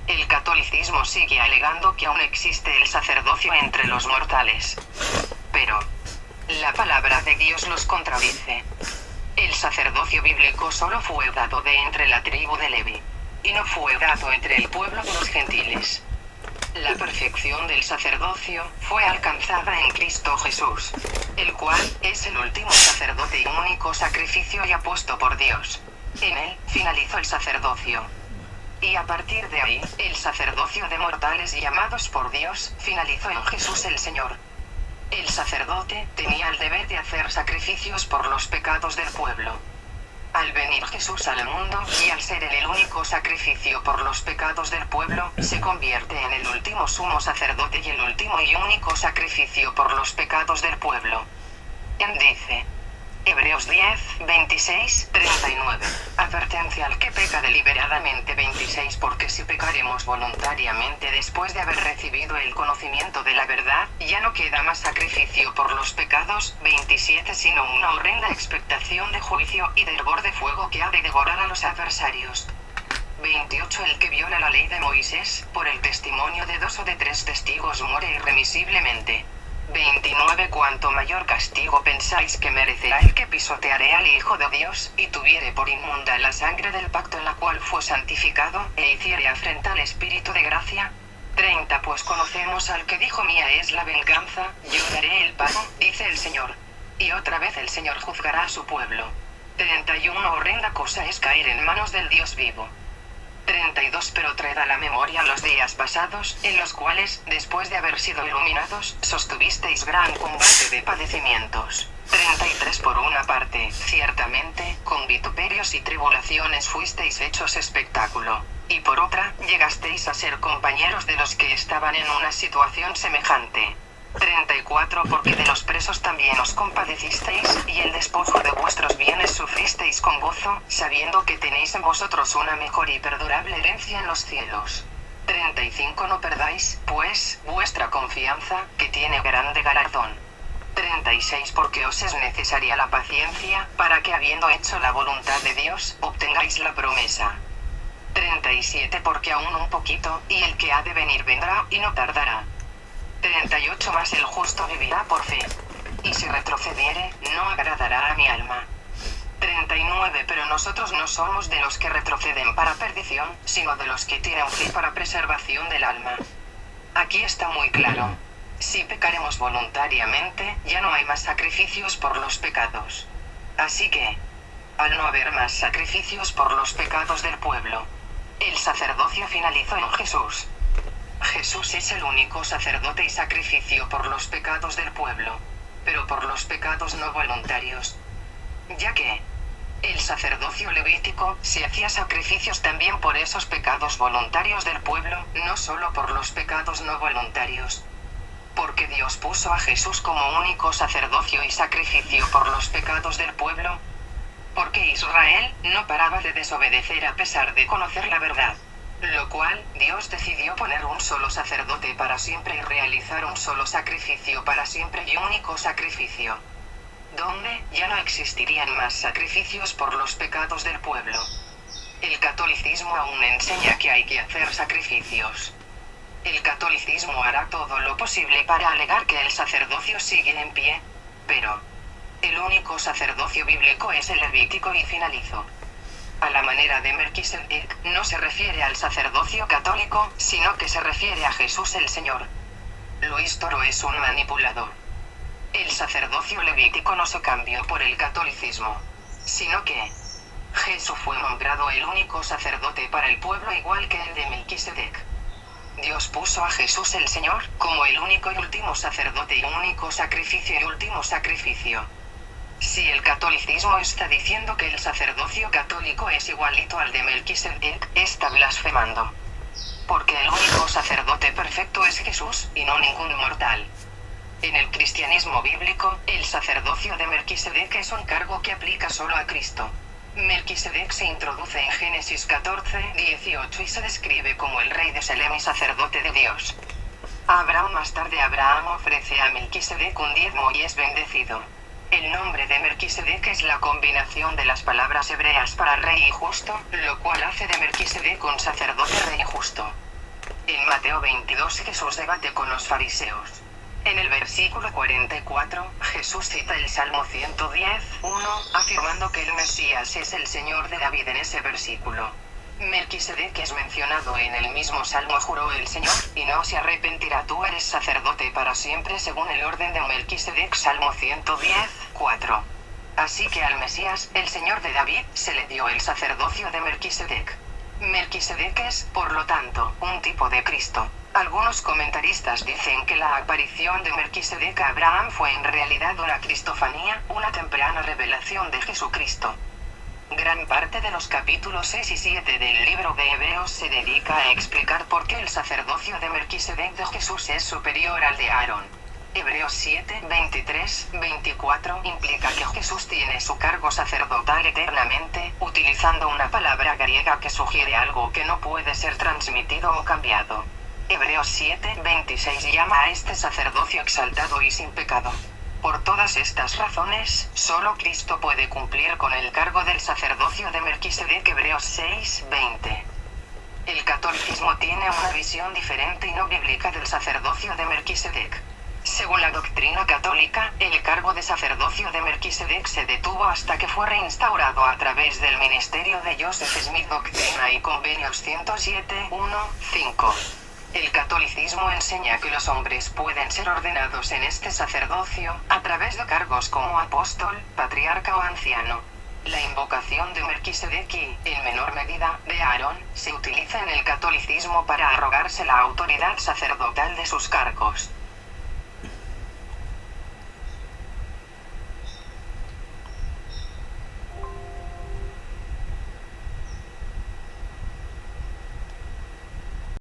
El catolicismo sigue alegando que aún existe el sacerdocio entre los mortales. Pero la palabra de Dios los contradice. El sacerdocio bíblico solo fue dado de entre la tribu de Leví, y no fue dado entre el pueblo de los gentiles. La perfección del sacerdocio fue alcanzada en Cristo Jesús, el cual es el último sacerdote y único sacrificio ya puesto por Dios. En él finalizó el sacerdocio. Y a partir de ahí, el sacerdocio de mortales llamados por Dios finalizó en Jesús el Señor. El sacerdote tenía el deber de hacer sacrificios por los pecados del pueblo. Al venir Jesús al mundo, y al ser él el único sacrificio por los pecados del pueblo, se convierte en el último sumo sacerdote y el último y único sacrificio por los pecados del pueblo. Dice Hebreos 10, 26, 39. Advertencia al que peca deliberadamente. 26. Porque si pecaremos voluntariamente después de haber recibido el conocimiento de la verdad, ya no queda más sacrificio por los pecados. 27. Sino una horrenda expectación de juicio y de hervor de fuego que ha de devorar a los adversarios. 28. El que viola la ley de Moisés, por el testimonio de 2 o de 3 testigos muere irremisiblemente. 29. Cuanto mayor castigo pensáis que merecerá el que pisoteare al Hijo de Dios, y tuviere por inmunda la sangre del pacto en la cual fue santificado, e hiciere afrenta al Espíritu de gracia. 30. Pues conocemos al que dijo: mía es la venganza, yo daré el pago, dice el Señor. Y otra vez el Señor juzgará a su pueblo. 31. Horrenda cosa es caer en manos del Dios vivo. 32. Pero traed a la memoria los días pasados, en los cuales, después de haber sido iluminados, sostuvisteis gran combate de padecimientos. 33. Por una parte, ciertamente, con vituperios y tribulaciones fuisteis hechos espectáculo. Y por otra, llegasteis a ser compañeros de los que estaban en una situación semejante. 34. Porque de los presos también os compadecisteis, y el despojo de vuestros bienes sufristeis con gozo, sabiendo que tenéis en vosotros una mejor y perdurable herencia en los cielos. 35. No perdáis, pues, vuestra confianza, que tiene grande galardón. 36. Porque os es necesaria la paciencia, para que habiendo hecho la voluntad de Dios, obtengáis la promesa. 37. Porque aún un poquito, y el que ha de venir vendrá, y no tardará. 38. Más el justo vivirá por fe. Y si retrocediere, no agradará a mi alma. 39. Pero nosotros no somos de los que retroceden para perdición, sino de los que tienen fe para preservación del alma. Aquí está muy claro. Si pecaremos voluntariamente, ya no hay más sacrificios por los pecados. Así que, al no haber más sacrificios por los pecados del pueblo, el sacerdocio finalizó en Jesús. Jesús es el único sacerdote y sacrificio por los pecados del pueblo, pero por los pecados no voluntarios. Ya que el sacerdocio levítico se hacía sacrificios también por esos pecados voluntarios del pueblo, no solo por los pecados no voluntarios. Porque Dios puso a Jesús como único sacerdocio y sacrificio por los pecados del pueblo. Porque Israel no paraba de desobedecer a pesar de conocer la verdad. Lo cual, Dios decidió poner un solo sacerdote para siempre y realizar un solo sacrificio para siempre y único sacrificio. Donde ya no existirían más sacrificios por los pecados del pueblo. El catolicismo aún enseña que hay que hacer sacrificios. El catolicismo hará todo lo posible para alegar que el sacerdocio sigue en pie, pero el único sacerdocio bíblico es el levítico y finalizó. A la manera de Melquisedec, no se refiere al sacerdocio católico, sino que se refiere a Jesús el Señor. Luis Toro es un manipulador. El sacerdocio levítico no se cambió por el catolicismo, sino que Jesús fue nombrado el único sacerdote para el pueblo igual que el de Melquisedec. Dios puso a Jesús el Señor como el único y último sacerdote y único sacrificio y último sacrificio. Si el catolicismo está diciendo que el sacerdocio católico es igualito al de Melquisedec, está blasfemando. Porque el único sacerdote perfecto es Jesús, y no ningún mortal. En el cristianismo bíblico, el sacerdocio de Melquisedec es un cargo que aplica solo a Cristo. Melquisedec se introduce en Génesis 14, 18 y se describe como el rey de Salem y sacerdote de Dios. Más tarde Abraham ofrece a Melquisedec un diezmo y es bendecido. El nombre de Melquisedec es la combinación de las palabras hebreas para rey y justo, lo cual hace de Melquisedec un sacerdote rey justo. En Mateo 22 Jesús debate con los fariseos. En el versículo 44, Jesús cita el Salmo 110:1, afirmando que el Mesías es el Señor de David. En ese versículo, Melquisedec es mencionado en el mismo Salmo. Juró el Señor, y no se arrepentirá: tú eres sacerdote para siempre según el orden de Melquisedec. Salmo 110:4. Así que al Mesías, el Señor de David, se le dio el sacerdocio de Melquisedec. Melquisedec es, por lo tanto, un tipo de Cristo. Algunos comentaristas dicen que la aparición de Melquisedec a Abraham fue en realidad una cristofanía, una temprana revelación de Jesucristo. Gran parte de los capítulos 6 y 7 del libro de Hebreos se dedica a explicar por qué el sacerdocio de Melquisedec de Jesús es superior al de Aarón. Hebreos 7, 23, 24 implica que Jesús tiene su cargo sacerdotal eternamente, utilizando una palabra griega que sugiere algo que no puede ser transmitido o cambiado. Hebreos 7, 26 llama a este sacerdocio exaltado y sin pecado. Por todas estas razones, solo Cristo puede cumplir con el cargo del sacerdocio de Melquisedec. Hebreos 6, 20. El catolicismo tiene una visión diferente y no bíblica del sacerdocio de Melquisedec. Según la doctrina católica, el cargo de sacerdocio de Melquisedec se detuvo hasta que fue reinstaurado a través del ministerio de Joseph Smith. Doctrina y Convenios 107, 1, 5. El catolicismo enseña que los hombres pueden ser ordenados en este sacerdocio, a través de cargos como apóstol, patriarca o anciano. La invocación de Melquisedec y, en menor medida, de Aarón, se utiliza en el catolicismo para arrogarse la autoridad sacerdotal de sus cargos.